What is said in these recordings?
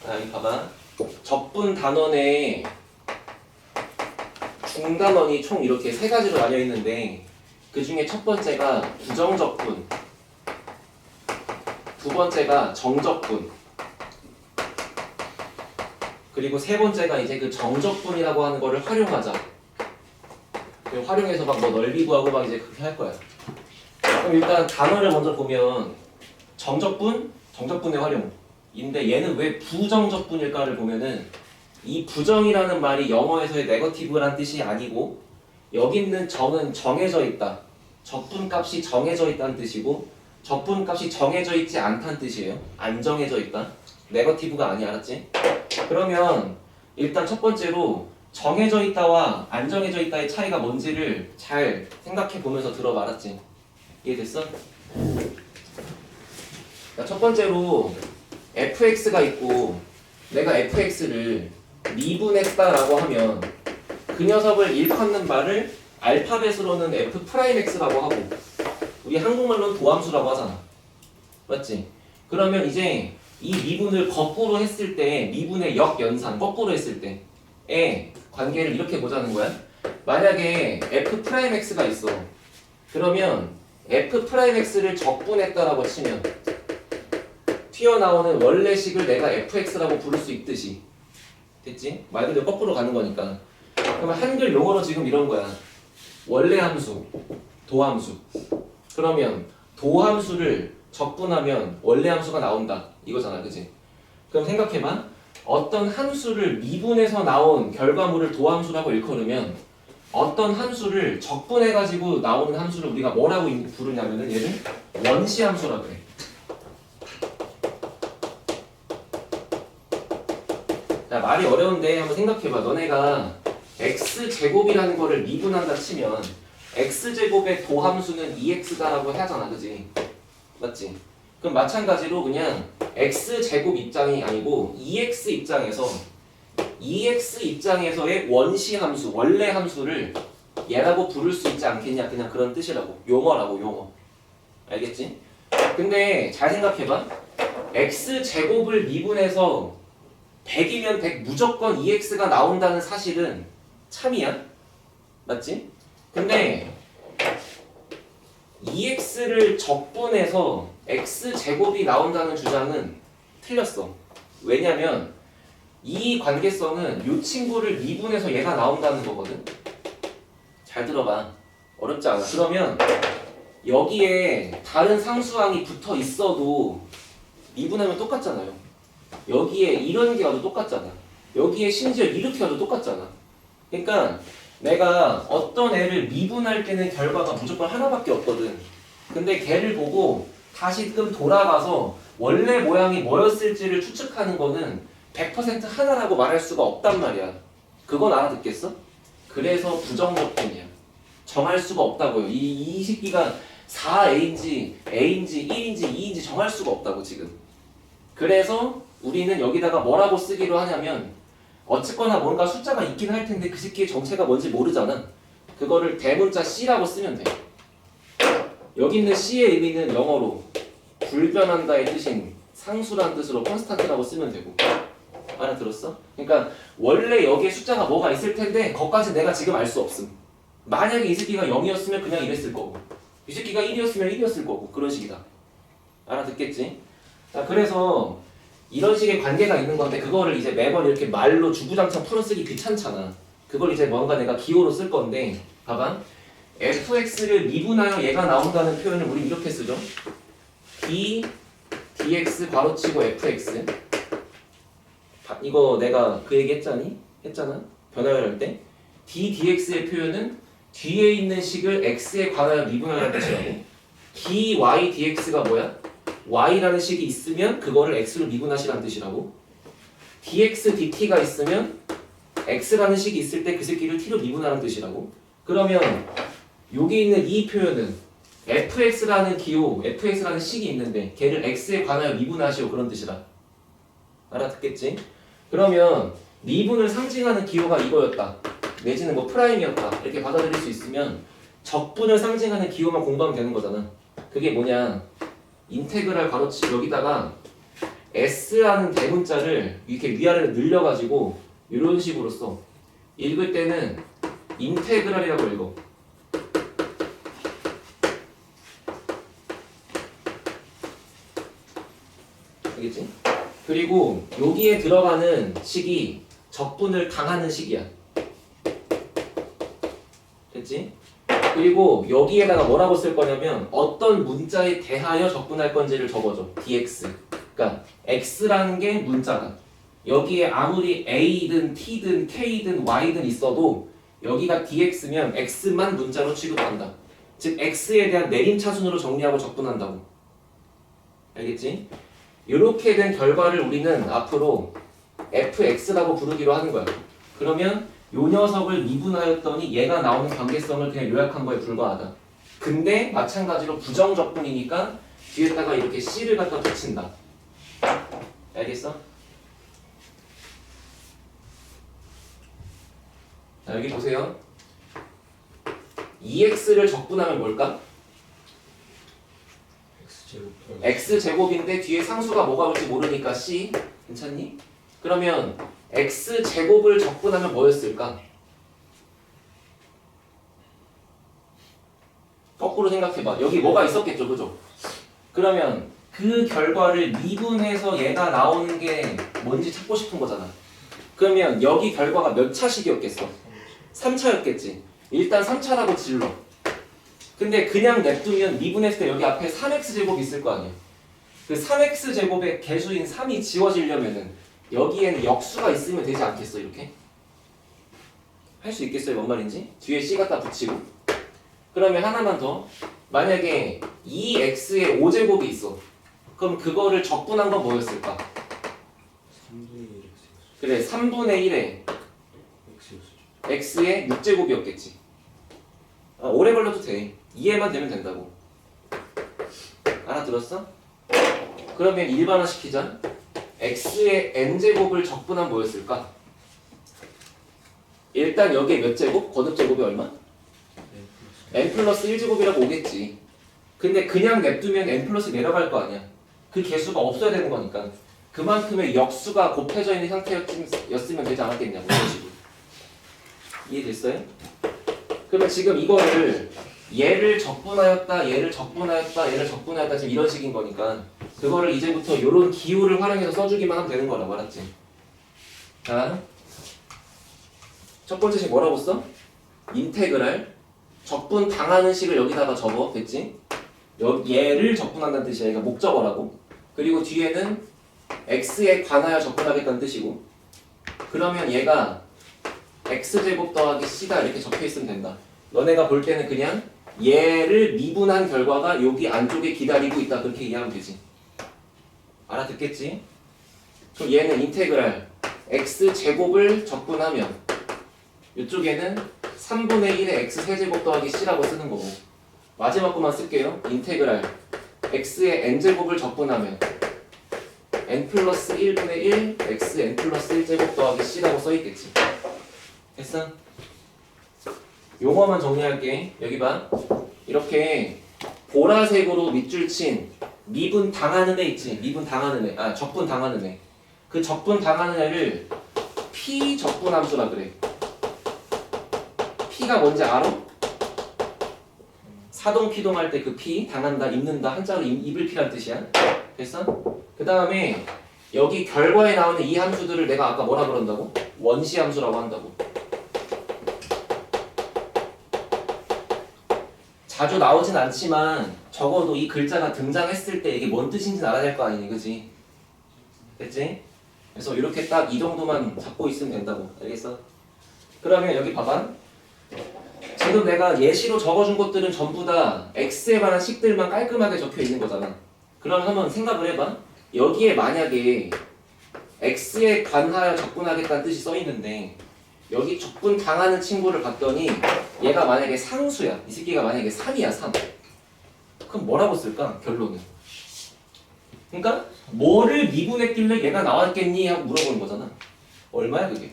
여기 봐봐. 적분 단원에 중단원이 총 이렇게 세 가지로 나뉘어 있는데 그 중에 첫 번째가 부정적분, 두 번째가 정적분, 그리고 세 번째가 이제 그 정적분이라고 하는 거를 활용하자. 활용해서 막 뭐 넓이 구하고 막 이제 그렇게 할 거야. 그럼 일단 단어를 먼저 보면 정적분, 정적분의 활용인데 얘는 왜 부정적분일까를 보면은 이 부정이라는 말이 영어에서의 네거티브란 뜻이 아니고 여기 있는 정은 정해져 있다. 적분값이 정해져 있다는 뜻이고 적분값이 정해져 있지 않다는 뜻이에요. 안 정해져 있다. 네거티브가 아니야, 알았지? 그러면 일단 첫 번째로 정해져 있다와 안 정해져 있다의 차이가 뭔지를 잘 생각해 보면서 들어봐, 알았지? 이해됐어? 첫 번째로 fx가 있고 내가 fx를 미분했다라고 하면 그 녀석을 일컫는 말을 알파벳으로는 f'x라고 하고 우리 한국말로는 도함수라고 하잖아. 맞지? 그러면 이제 이 미분을 거꾸로 했을 때 미분의 역연산 거꾸로 했을 때의 관계를 이렇게 보자는 거야. 만약에 f'x가 있어. 그러면 f'x를 적분했다라고 치면 튀어나오는 원래식을 내가 fx라고 부를 수 있듯이 됐지? 말 그대로 거꾸로 가는 거니까. 그러면 한글 용어로 지금 이런 거야. 원래 함수, 도함수. 그러면 도함수를 적분하면 원래 함수가 나온다. 이거잖아, 그치? 그럼 생각해봐. 어떤 함수를 미분해서 나온 결과물을 도함수라고 일컬으면 어떤 함수를 적분해가지고 나오는 함수를 우리가 뭐라고 부르냐면은 얘를 원시함수라고 그래. 자, 말이 어려운데 한번 생각해봐. 너네가 x제곱이라는 거를 미분한다 치면 x제곱의 도함수는 2x다라고 하잖아, 그지? 맞지? 그럼 마찬가지로 그냥 x제곱 입장이 아니고 2x 입장에서의 원시함수, 원래 함수를 얘라고 부를 수 있지 않겠냐, 그냥 그런 뜻이라고. 용어라고, 용어. 알겠지? 근데 잘 생각해봐. x제곱을 미분해서 100이면 100 무조건 2x가 나온다는 사실은 참이야. 맞지? 근데 2x를 적분해서 x제곱이 나온다는 주장은 틀렸어. 왜냐면 이 관계성은 이 친구를 미분해서 얘가 나온다는 거거든. 잘 들어봐. 어렵지 않아. 그러면 여기에 다른 상수항이 붙어 있어도 미분하면 똑같잖아요. 여기에 이런 게 와도 똑같잖아. 여기에 심지어 이렇게 와도 똑같잖아. 그러니까 내가 어떤 애를 미분할 때는 결과가 무조건 하나밖에 없거든. 근데 걔를 보고 다시금 돌아가서 원래 모양이 뭐였을지를 추측하는 거는 100% 하나라고 말할 수가 없단 말이야. 그건 알아듣겠어? 그래서 부정적분이야. 정할 수가 없다고요. 이 새끼가 4a인지 a인지 1인지 2인지 정할 수가 없다고 지금. 그래서 우리는 여기다가 뭐라고 쓰기로 하냐면 어쨌거나 뭔가 숫자가 있긴 할 텐데 그 새끼의 정체가 뭔지 모르잖아. 그거를 대문자 C라고 쓰면 돼. 여기 있는 C의 의미는 영어로 불변한다의 뜻인 상수라는 뜻으로 컨스탄트라고 쓰면 되고. 알아들었어? 그러니까 원래 여기에 숫자가 뭐가 있을 텐데 거기까지 내가 지금 알 수 없음. 만약에 이 새끼가 0이었으면 그냥 이랬을 거고 이 새끼가 1이었으면 1이었을 거고 그런 식이다. 알아듣겠지? 자, 그래서 이런 식의 관계가 있는 건데 그거를 이제 매번 이렇게 말로 주구장창 풀어쓰기 귀찮잖아. 그걸 이제 뭔가 내가 기호로 쓸 건데 봐봐. fx를 미분하여 얘가 나온다는 표현을 우리 이렇게 쓰죠. d dx 괄호치고 fx. 이거 내가 그 얘기 했잖아. 변화를 할 때 d dx의 표현은 뒤에 있는 식을 x에 관하여 미분하라는 뜻이라고. dy dx가 뭐야? y라는 식이 있으면 그거를 x로 미분하시라는 뜻이라고. dx dt가 있으면 x라는 식이 있을 때 그 새끼를 t로 미분하라는 뜻이라고. 그러면 여기 있는 이 표현은 fx라는 기호, fx라는 식이 있는데 걔를 x에 관하여 미분하시오 그런 뜻이다. 알아듣겠지? 그러면 미분을 상징하는 기호가 이거였다. 내지는 뭐 프라임이었다. 이렇게 받아들일 수 있으면 적분을 상징하는 기호만 공부하면 되는 거잖아. 그게 뭐냐? 인테그랄 괄호치 여기다가 S라는 대문자를 이렇게 위아래로 늘려가지고 이런 식으로 써. 읽을 때는 인테그랄이라고 읽어. 알겠지? 그리고 여기에 들어가는 식이 적분을 당하는 식이야. 됐지? 그리고 여기에다가 뭐라고 쓸 거냐면 어떤 문자에 대하여 적분할 건지를 적어줘. dx. 그러니까 x라는 게 문자다. 여기에 아무리 a든 t든 k든 y든 있어도 여기가 dx면 x만 문자로 취급한다. 즉 x에 대한 내림차순으로 정리하고 적분한다고. 알겠지? 이렇게 된 결과를 우리는 앞으로 fx라고 부르기로 하는 거야. 그러면 요 녀석을 미분하였더니 얘가 나오는 관계성을 그냥 요약한 거에 불과하다. 근데 마찬가지로 부정적분이니까 뒤에다가 이렇게 c를 갖다 붙인다. 알겠어? 자, 여기 보세요. 2x를 적분하면 뭘까? x제곱인데 뒤에 상수가 뭐가 올지 모르니까 c. 괜찮니? 그러면 x제곱을 적분하면 뭐였을까? 거꾸로 생각해봐. 여기 뭐가 있었겠죠, 그죠? 그러면 그 결과를 미분해서 얘가 나오는 게 뭔지 찾고 싶은 거잖아. 그러면 여기 결과가 몇 차식이었겠어? 3차였겠지. 일단 3차라고 질러. 근데 그냥 냅두면 미분했을 때 여기 앞에 3x제곱 있을 거 아니야. 그 3x제곱의 개수인 3이 지워지려면은 여기에는 역수가 있으면 되지 않겠어, 이렇게? 할 수 있겠어요, 뭔 말인지? 뒤에 c 갖다 붙이고. 그러면 하나만 더. 만약에 2x에 5제곱이 있어. 그럼 그거를 적분한 건 뭐였을까? 3분의 1 그래, 3분의 1에 x의 6제곱이었겠지. 오래 걸려도 돼. 이해만 되면 된다고. 알아들었어? 그러면 일반화 시키자. x의 n제곱을 적분한 뭐였을까? 일단 여기에 몇 제곱? 거듭제곱이 얼마? n 플러스 1제곱이라고 오겠지. 근데 그냥 냅두면 n 플러스 내려갈 거 아니야. 그 개수가 없어야 되는 거니까. 그만큼의 역수가 곱해져 있는 상태였으면 되지 않았겠냐고. 이런 식으로. 이해됐어요? 그러면 지금 이거를 얘를 적분하였다, 얘를 적분하였다, 얘를 적분하였다 지금 이런 식인 거니까 그거를 이제부터 이런 기호를 활용해서 써주기만 하면 되는 거라고. 알았지? 자, 첫 번째 식 뭐라고 써? 인테그랄 적분 당하는 식을 여기다가 적어. 됐지? 얘를 적분한다는 뜻이야. 얘가 목적어라고. 그리고 뒤에는 x에 관하여 적분하겠다는 뜻이고. 그러면 얘가 x제곱 더하기 c다 이렇게 적혀있으면 된다. 너네가 볼 때는 그냥 얘를 미분한 결과가 여기 안쪽에 기다리고 있다 그렇게 이해하면 되지. 알아듣겠지? 그럼 얘는 인테그랄 x제곱을 적분하면 이쪽에는 3분의 1의 x 세제곱 더하기 c라고 쓰는 거고, 마지막 것만 쓸게요. 인테그랄 x의 n제곱을 적분하면 n 플러스 1분의 1 x n 플러스 1제곱 더하기 c라고 써있겠지. 됐어? 용어만 정리할게. 여기 봐. 이렇게 보라색으로 밑줄 친 미분 당하는 애 있지. 미분 당하는 애. 적분 당하는 애. 그 적분 당하는 애를 P 적분 함수라 그래. P가 뭔지 알아? 사동 피동 할 때 그 P 당한다, 입는다 한자로 입을 P란 뜻이야. 됐어? 그 다음에 여기 결과에 나오는 이 함수들을 내가 아까 뭐라 그런다고? 원시 함수라고 한다고. 자주 나오진 않지만 적어도 이 글자가 등장했을 때 이게 뭔 뜻인지 알아야 될 거 아니니, 그치? 됐지? 그래서 이렇게 딱 이 정도만 잡고 있으면 된다고. 알겠어? 그러면 여기 봐봐. 지금 내가 예시로 적어준 것들은 전부 다 x에 관한 식들만 깔끔하게 적혀 있는 거잖아. 그럼 한번 생각을 해봐. 여기에 만약에 x에 관하여 적분하겠다는 뜻이 써 있는데 여기 적분 당하는 친구를 봤더니 얘가 만약에 상수야. 이 새끼가 만약에 3이야, 3. 그럼 뭐라고 쓸까? 결론은. 그러니까 뭐를 미분했길래 얘가 나왔겠니? 하고 물어보는 거잖아. 얼마야 그게?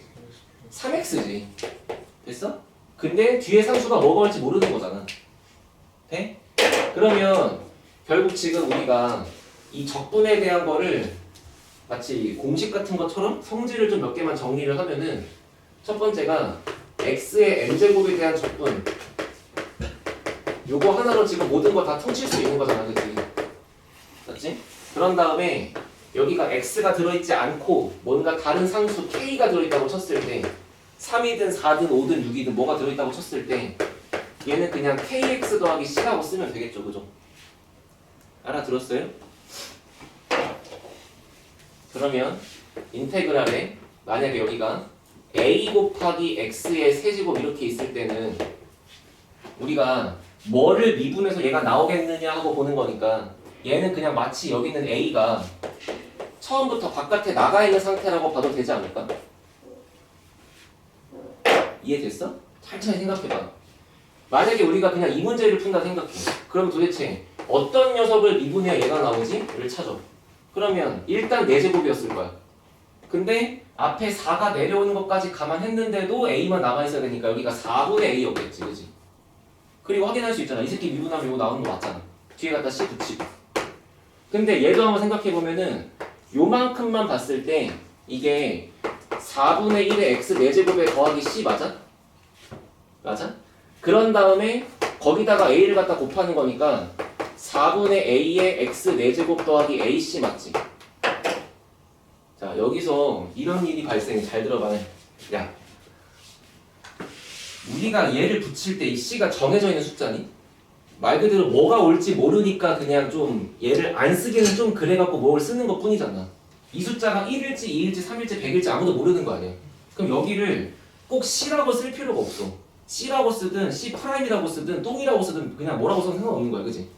3x지. 됐어? 근데 뒤에 상수가 뭐가 올지 모르는 거잖아. 돼? 그러면 결국 지금 우리가 이 적분에 대한 거를 마치 공식 같은 것처럼 성질을 좀 몇 개만 정리를 하면은 첫 번째가 x의 n제곱에 대한 적분 요거 하나로 지금 모든 거 다 퉁칠 수 있는 거잖아, 그치? 맞지? 그런 다음에 여기가 x가 들어있지 않고 뭔가 다른 상수 k가 들어있다고 쳤을 때 3이든 4든 5든 6이든 뭐가 들어있다고 쳤을 때 얘는 그냥 kx 더하기 c라고 쓰면 되겠죠, 그죠? 알아들었어요? 그러면 인테그랄에 만약에 여기가 a 곱하기 x의 세제곱 이렇게 있을 때는 우리가 뭐를 미분해서 얘가 나오겠느냐 하고 보는 거니까 얘는 그냥 마치 여기 있는 a가 처음부터 바깥에 나가 있는 상태라고 봐도 되지 않을까? 이해됐어? 천천히 생각해봐. 만약에 우리가 그냥 이 문제를 푼다 생각해. 그럼 도대체 어떤 녀석을 미분해야 얘가 나오지? 를 찾아. 그러면 일단 4제곱이었을 거야. 근데 앞에 4가 내려오는 것까지 감안했는데도 a만 남아있어야 되니까 여기가 4분의 a였겠지, 그지? 그리고 확인할 수 있잖아. 이 새끼 미분하면 이거 나오는 거 맞잖아. 뒤에 갖다 c 붙이고. 근데 얘도 한번 생각해보면은 요만큼만 봤을 때 이게 4분의 1의 x 4제곱에 더하기 c 맞아? 맞아? 그런 다음에 거기다가 a를 갖다 곱하는 거니까 4분의 a의 x 4제곱 더하기 ac 맞지? 자, 여기서 이런 일이 발생해. 잘 들어봐네. 야, 우리가 얘를 붙일 때 이 c가 정해져 있는 숫자니? 말 그대로 뭐가 올지 모르니까 그냥 좀 얘를 안 쓰기는 좀 그래갖고 뭘 쓰는 것 뿐이잖아. 이 숫자가 1일지 2일지 3일지 100일지 아무도 모르는 거 아니야. 그럼 여기를 꼭 c라고 쓸 필요가 없어. c라고 쓰든 c'이라고 쓰든 똥이라고 쓰든 그냥 뭐라고 써도 상관없는 거야, 그지?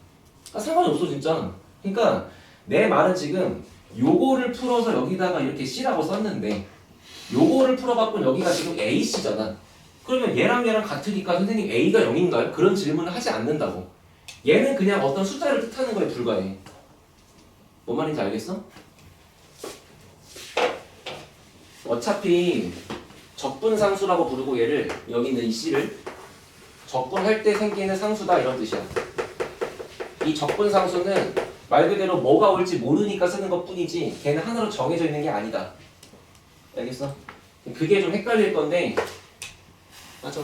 상관이 없어 진짜. 그러니까 내 말은 지금 요거를 풀어서 여기다가 이렇게 c라고 썼는데 요거를 풀어갖고 여기가 지금 ac잖아. 그러면 얘랑 얘랑 같으니까 선생님 a가 0인가요? 그런 질문을 하지 않는다고. 얘는 그냥 어떤 숫자를 뜻하는 거에 불과해. 뭔 말인지 알겠어? 어차피 적분상수라고 부르고 얘를 여기 있는 이 c를 적분할 때 생기는 상수다 이런 뜻이야. 이 적분상수는 말 그대로 뭐가 올지 모르니까 쓰는 것 뿐이지 걔는 하나로 정해져 있는 게 아니다. 알겠어? 그게 좀 헷갈릴 건데 맞아.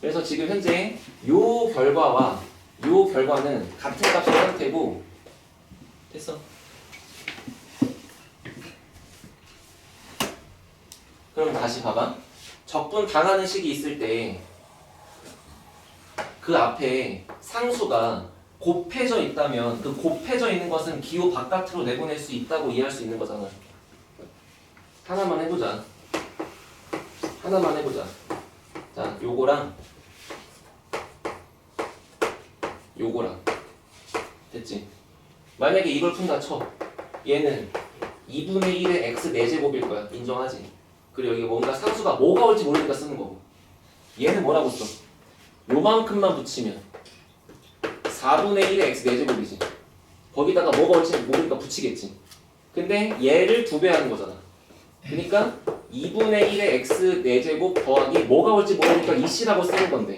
그래서 지금 현재 요 결과와 요 결과는 같은 값의 상태고 됐어. 그럼 다시 봐봐. 적분 당하는 식이 있을 때 그 앞에 상수가 곱해져 있다면 그 곱해져 있는 것은 기호 바깥으로 내보낼 수 있다고 이해할 수 있는 거잖아. 하나만 해보자. 하나만 해보자. 자, 요거랑 요거랑 됐지? 만약에 이걸 푼다 쳐. 얘는 2분의 1의 x 4제곱일 거야. 인정하지? 그리고 여기 뭔가 상수가 뭐가 올지 모르니까 쓰는 거고. 얘는 뭐라고 써? 요만큼만 붙이면 4분의 1의 x 4제곱이지. 거기다가 뭐가 올지 모르니까 붙이겠지. 근데 얘를 2배 하는 거잖아. 그러니까 2분의 1의 x 4제곱 더하기 뭐가 올지 모르니까 이 c라고 쓰는 건데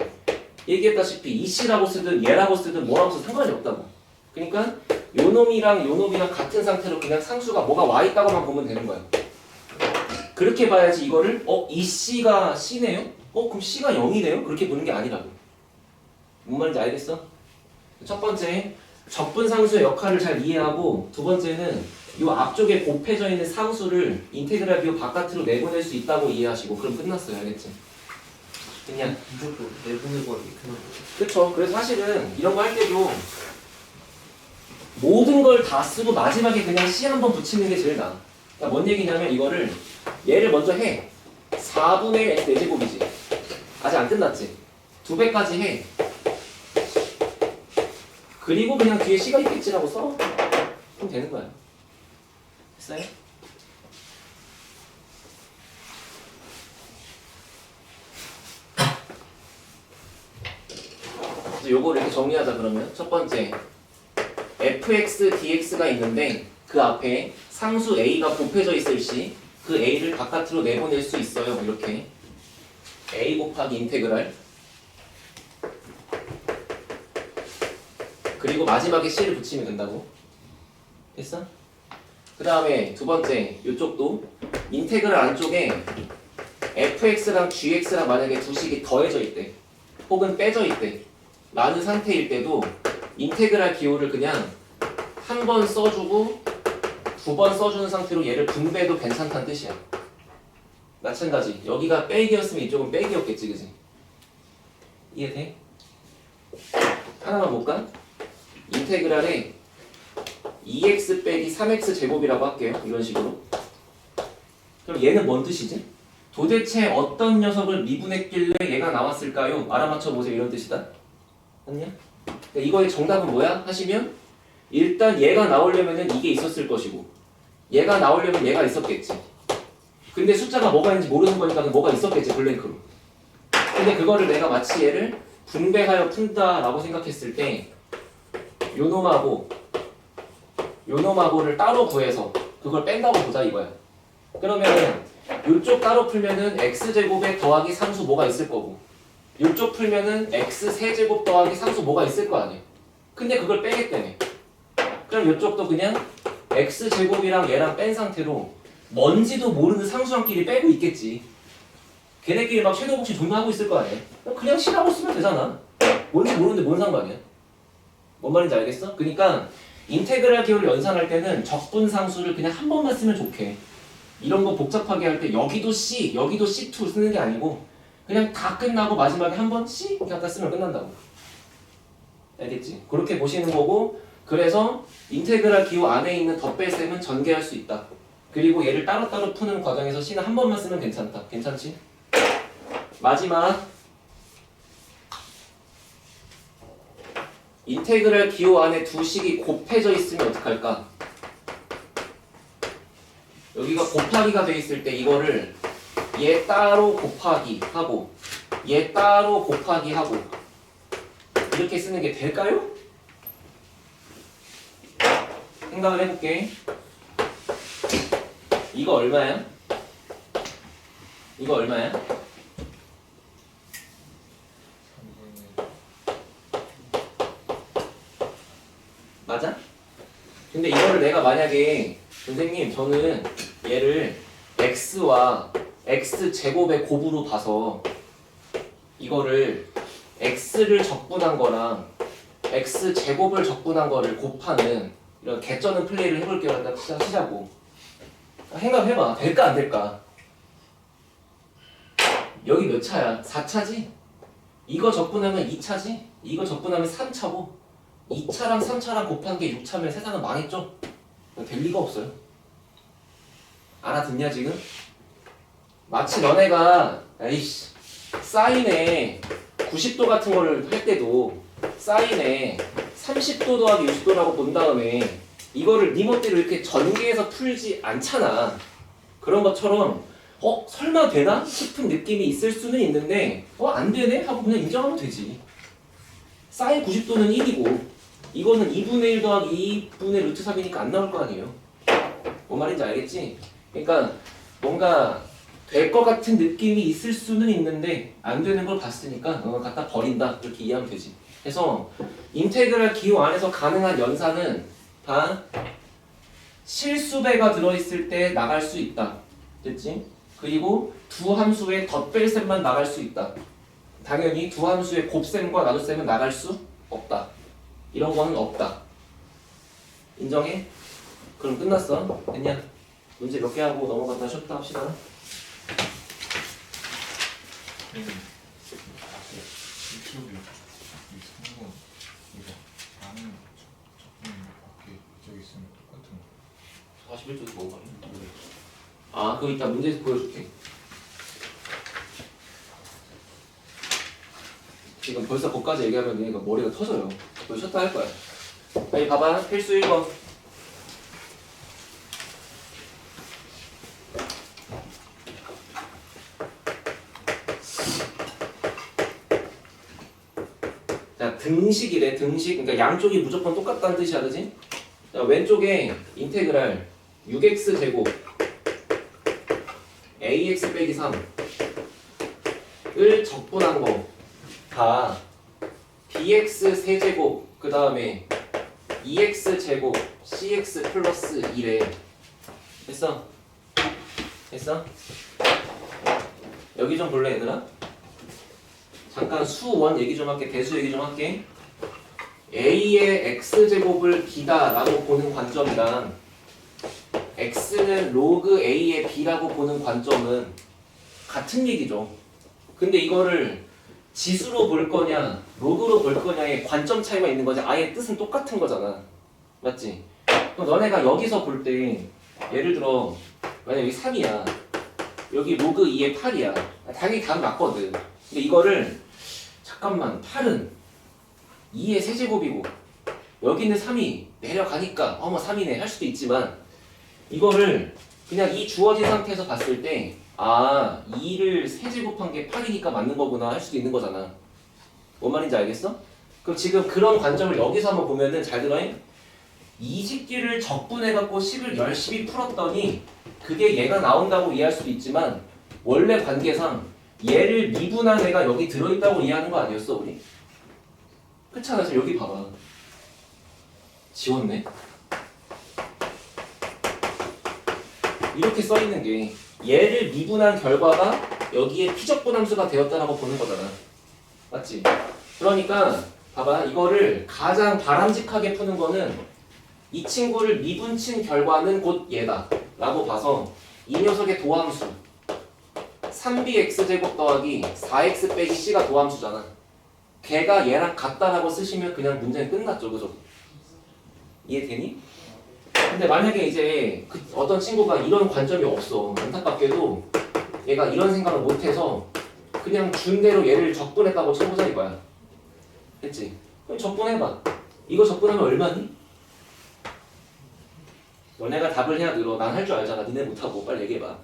얘기했다시피 이 c라고 쓰든 얘라고 쓰든 뭐라고 쓰든 상관이 없다고. 그러니까 요 놈이랑 요 놈이랑 같은 상태로 그냥 상수가 뭐가 와 있다고만 보면 되는 거야. 그렇게 봐야지 이거를 이 c가 c네요? 그럼 c가 0이네요? 그렇게 보는 게 아니라고. 뭔 말인지 알겠어? 첫 번째 적분상수의 역할을 잘 이해하고 두 번째는 이 앞쪽에 곱해져 있는 상수를 인테그랄 비호 바깥으로 내보낼 수 있다고 이해하시고 그럼 끝났어요. 알겠지? 그냥 무조건 내보내버리기 그냥. 그쵸. 그래서 사실은 이런 거 할 때도 모든 걸 다 쓰고 마지막에 그냥 C 한번 붙이는 게 제일 나아. 그러니까 뭔 얘기냐면 이거를 얘를 먼저 해. 4분의 1 x 4제곱이지. 아직 안 끝났지? 2배까지 해. 그리고 그냥 뒤에 C가 있겠지라고 써. 그럼 되는 거야. 됐어요? 그래서 요거를 이렇게 정리하자 그러면 첫 번째 fx dx가 있는데 그 앞에 상수 a가 곱해져 있을 시 그 a를 바깥으로 내보낼 수 있어요. 이렇게 a 곱하기 인테그랄 그리고 마지막에 c를 붙이면 된다고. 됐어? 그 다음에 두 번째 이쪽도 인테그랄 안쪽에 fx랑 gx랑 만약에 두 식이 더해져 있대 혹은 빼져 있대 라는 상태일 때도 인테그랄 기호를 그냥 한 번 써주고 두 번 써주는 상태로 얘를 분배해도 괜찮다는 뜻이야. 마찬가지 여기가 빼기였으면 이쪽은 빼기였겠지 그지? 이해돼? 하나만 볼까? 인테그랄에 2x 빼기 3x 제곱이라고 할게요. 이런 식으로. 그럼 얘는 뭔 뜻이지? 도대체 어떤 녀석을 미분했길래 얘가 나왔을까요? 알아맞혀 보세요. 이런 뜻이다. 맞냐? 그러니까 이거의 정답은 뭐야? 하시면 일단 얘가 나오려면 이게 있었을 것이고 얘가 나오려면 얘가 있었겠지. 근데 숫자가 뭐가 있는지 모르는 거니까 뭐가 있었겠지 블랭크로. 근데 그거를 내가 마치 얘를 분배하여 푼다라고 생각했을 때 요놈하고를 따로 구해서 그걸 뺀다고 보자 이거야. 그러면은 요쪽 따로 풀면은 x제곱에 더하기 상수 뭐가 있을 거고 요쪽 풀면은 x 세제곱 더하기 상수 뭐가 있을 거 아니야. 근데 그걸 빼겠다며. 그럼 요쪽도 그냥 x제곱이랑 얘랑 뺀 상태로 뭔지도 모르는 상수함끼리 빼고 있겠지. 걔네끼리 막 섀도우 복싱 존나 하고 있을 거 아니야. 그냥 C라고 쓰면 되잖아. 뭔지 모르는데 뭔 상관이야. 뭔 말인지 알겠어? 그러니까 인테그랄 기호를 연산할 때는 적분상수를 그냥 한 번만 쓰면 좋게. 이런 거 복잡하게 할 때 여기도 C, 여기도 C2 쓰는 게 아니고 그냥 다 끝나고 마지막에 한 번 C 이렇게 갖다 쓰면 끝난다고. 알겠지? 그렇게 보시는 거고 그래서 인테그랄 기호 안에 있는 덧뺄셈은 전개할 수 있다. 그리고 얘를 따로따로 푸는 과정에서 C는 한 번만 쓰면 괜찮다. 괜찮지? 마지막 인테그랄 기호 안에 두 식이 곱해져 있으면 어떡할까? 여기가 곱하기가 돼 있을 때 이거를 얘 따로 곱하기 하고 얘 따로 곱하기 하고 이렇게 쓰는 게 될까요? 생각을 해볼게. 이거 얼마야? 이거 얼마야? 맞아? 근데 이거를 내가 만약에 선생님 저는 얘를 x와 x제곱의 곱으로 봐서 이거를 x를 적분한 거랑 x제곱을 적분한 거를 곱하는 이런 개쩌는 플레이를 해볼게요. 일단 시작하고 생각해봐. 될까 안 될까? 여기 몇 차야? 4차지? 이거 적분하면 2차지? 이거 적분하면 3차고 2차랑 3차랑 곱한 게 6차면 세상은 망했죠? 될 리가 없어요. 알아듣냐 지금? 마치 너네가 에이씨 사인에 90도 같은 거를 할 때도 사인에 30도 더하기 60도라고 본 다음에 이거를 네 멋대로 이렇게 전개해서 풀지 않잖아. 그런 것처럼 설마 되나 싶은 느낌이 있을 수는 있는데 안 되네 하고 그냥 인정하면 되지. 사인 90도는 1이고 이거는 2분의 1 더하기 2분의 루트 3이니까 안 나올 거 아니에요. 뭔 말인지 알겠지? 그러니까 뭔가 될 것 같은 느낌이 있을 수는 있는데 안 되는 걸 봤으니까 너는 갖다 버린다. 그렇게 이해하면 되지. 그래서 인테그랄 기호 안에서 가능한 연산은 다 실수배가 들어있을 때 나갈 수 있다. 됐지? 그리고 두 함수의 덧뺄셈만 나갈 수 있다. 당연히 두 함수의 곱셈과 나눗셈은 나갈 수 없다. 이런 거는 없다. 인정해? 그럼 끝났어. 됐냐? 문제 몇 개 하고 넘어갔다 쉬었다 합시다. 유튜브 이 성분 이거 나는 적분 밖에 저기 있으면 똑같은 41쪽이 뭔 말이야? 아, 그거 이따 문제에서 보여줄게. 지금 벌써 거기까지 얘기하면 얘가 머리가 터져요. 너 쉬었다 할 거야. 여기 봐봐. 필수 1번. 자, 등식이래. 등식. 그러니까 양쪽이 무조건 똑같다는 뜻이야. 그지? 자, 왼쪽에 인테그랄 6x 제곱 ax 빼기 3을 적분한 거가 bx 세제곱 그 다음에 2x제곱 cx 플러스 1에 됐어? 됐어? 여기 좀 볼래 얘들아? 잠깐 수원 얘기 좀 할게. 대수 얘기 좀 할게. a의 x제곱을 b다 라고 보는 관점이랑 x는 로그 a의 b라고 보는 관점은 같은 얘기죠. 근데 이거를 지수로 볼 거냐 로그로 볼 거냐의 관점 차이가 있는 거지. 아예 뜻은 똑같은 거잖아. 맞지? 그럼 너네가 여기서 볼 때 예를 들어 만약 여기 3이야. 여기 로그 2의 8이야. 당연히 답은 맞거든. 근데 이거를 잠깐만 8은 2의 세제곱이고 여기 있는 3이 내려가니까 어머 3이네 할 수도 있지만 이거를 그냥 이 주어진 상태에서 봤을 때 아 2를 세제곱한 게 8이니까 맞는 거구나 할 수도 있는 거잖아. 뭔 말인지 알겠어? 그럼 지금 그런 관점을 여기서 한번 보면은 잘 들어잉? 20개를 적분해갖고 식을 열심히 풀었더니 그게 얘가 나온다고 이해할 수도 있지만 원래 관계상 얘를 미분한 애가 여기 들어있다고 이해하는 거 아니었어 우리? 그렇잖아. 그래서 여기 봐봐. 지웠네. 이렇게 써있는 게 얘를 미분한 결과가 여기에 피적분함수가 되었다라고 보는 거잖아. 맞지? 그러니까 봐봐. 이거를 가장 바람직하게 푸는 거는 이 친구를 미분친 결과는 곧 얘다 라고 봐서 이 녀석의 도함수 3bx제곱 더하기 4x 빼기 c가 도함수잖아. 걔가 얘랑 같다라고 쓰시면 그냥 문제는 끝났죠. 그죠? 이해되니? 근데 만약에 이제 어떤 친구가 이런 관점이 없어. 안타깝게도 얘가 이런 생각을 못해서 그냥 준 대로 얘를 적분했다고 쳐보자 이거야. 됐지? 그럼 적분해봐. 이거 적분하면 얼마니? 너네가 답을 해야 늘어. 난 할 줄 알잖아. 니네 못하고 빨리 얘기해봐.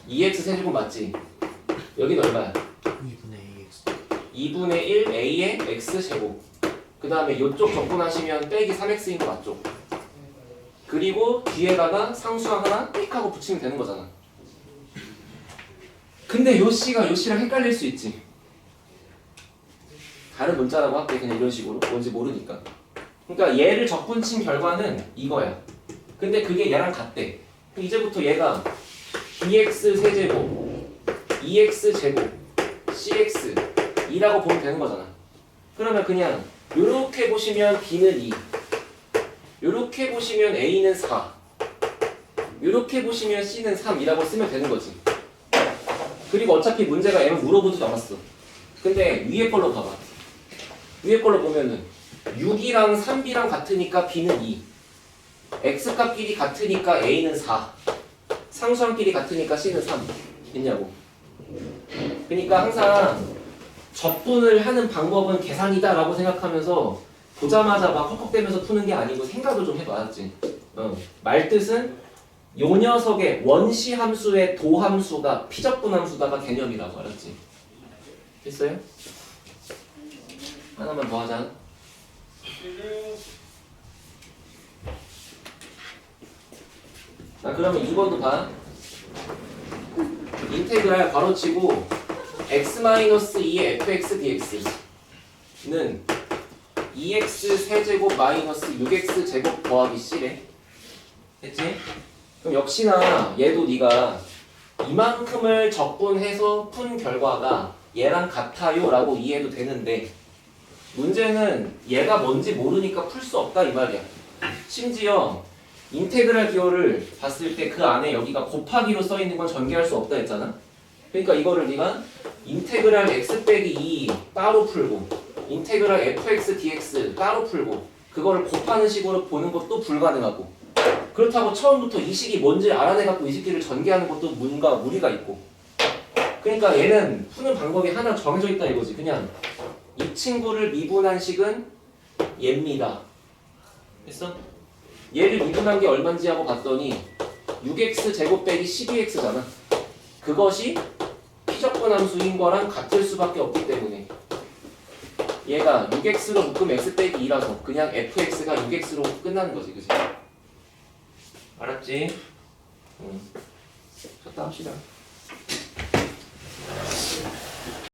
2x 세제곱 맞지? 여기는 얼마야? 2분의 1 a의 x제곱. 그 다음에 이쪽 적분하시면 빼기 3x인 거 맞죠? 그리고 뒤에다가 상수항 하나 띡 하고 붙이면 되는 거잖아. 근데 요 씨가 요 씨랑 헷갈릴 수 있지. 다른 문자라고 할게. 그냥 이런 식으로. 뭔지 모르니까. 그러니까 얘를 적분친 결과는 이거야. 근데 그게 얘랑 같대. 이제부터 얘가 bx 세제곱 2x 제곱 cx 2라고 보면 되는 거잖아. 그러면 그냥 요렇게 보시면 b는 2, 요렇게 보시면 a는 4, 요렇게 보시면 c는 3이라고 쓰면 되는 거지. 그리고 어차피 문제가 얘는 물어보지도 않았어. 근데 위에 걸로 봐봐. 위에 걸로 보면은 6이랑 3b랑 같으니까 b는 2, x값끼리 같으니까 a는 4, 상수항끼리 같으니까 c는 3. 있냐고. 그러니까 항상 적분을 하는 방법은 계산이다 라고 생각하면서 보자마자 막 헉헉대면서 푸는 게 아니고 생각을 좀 해봐. 알았지? 말뜻은 요 녀석의 원시 함수의 도함수가 피적분 함수다가 개념이라고. 알았지? 됐어요? 하나만 더 하자. 자, 그러면 2번도 봐. 인테그랄 괄호치고 x-2의 fx dx는 2x 세제곱 마이너스 6x 제곱 더하기 c래. 됐지? 그럼 역시나 얘도 네가 이만큼을 적분해서 푼 결과가 얘랑 같아요 라고 이해해도 되는데 문제는 얘가 뭔지 모르니까 풀 수 없다 이 말이야. 심지어 인테그랄 기호를 봤을 때 그 안에 여기가 곱하기로 써있는 건 전개할 수 없다 했잖아. 그러니까 이거를 네가 인테그랄 x 빼기 2 따로 풀고 인테그랄 fx dx 따로 풀고 그거를 곱하는 식으로 보는 것도 불가능하고, 그렇다고 처음부터 이 식이 뭔지 알아내갖고 이 식기를 전개하는 것도 뭔가 무리가 있고. 그러니까 얘는 푸는 방법이 하나 정해져 있다 이거지. 그냥 이 친구를 미분한 식은 얘입니다. 됐어? 얘를 미분한 게 얼마인지 하고 봤더니 6x 제곱 빼기 12x잖아. 그것이 피적분 함수인 거랑 같을 수밖에 없기 때문에 얘가 6x로 묶으면 x 빼기 2라서 그냥 fx가 6x로 끝나는 거지. 그치? 알았지? 졌다 합시다.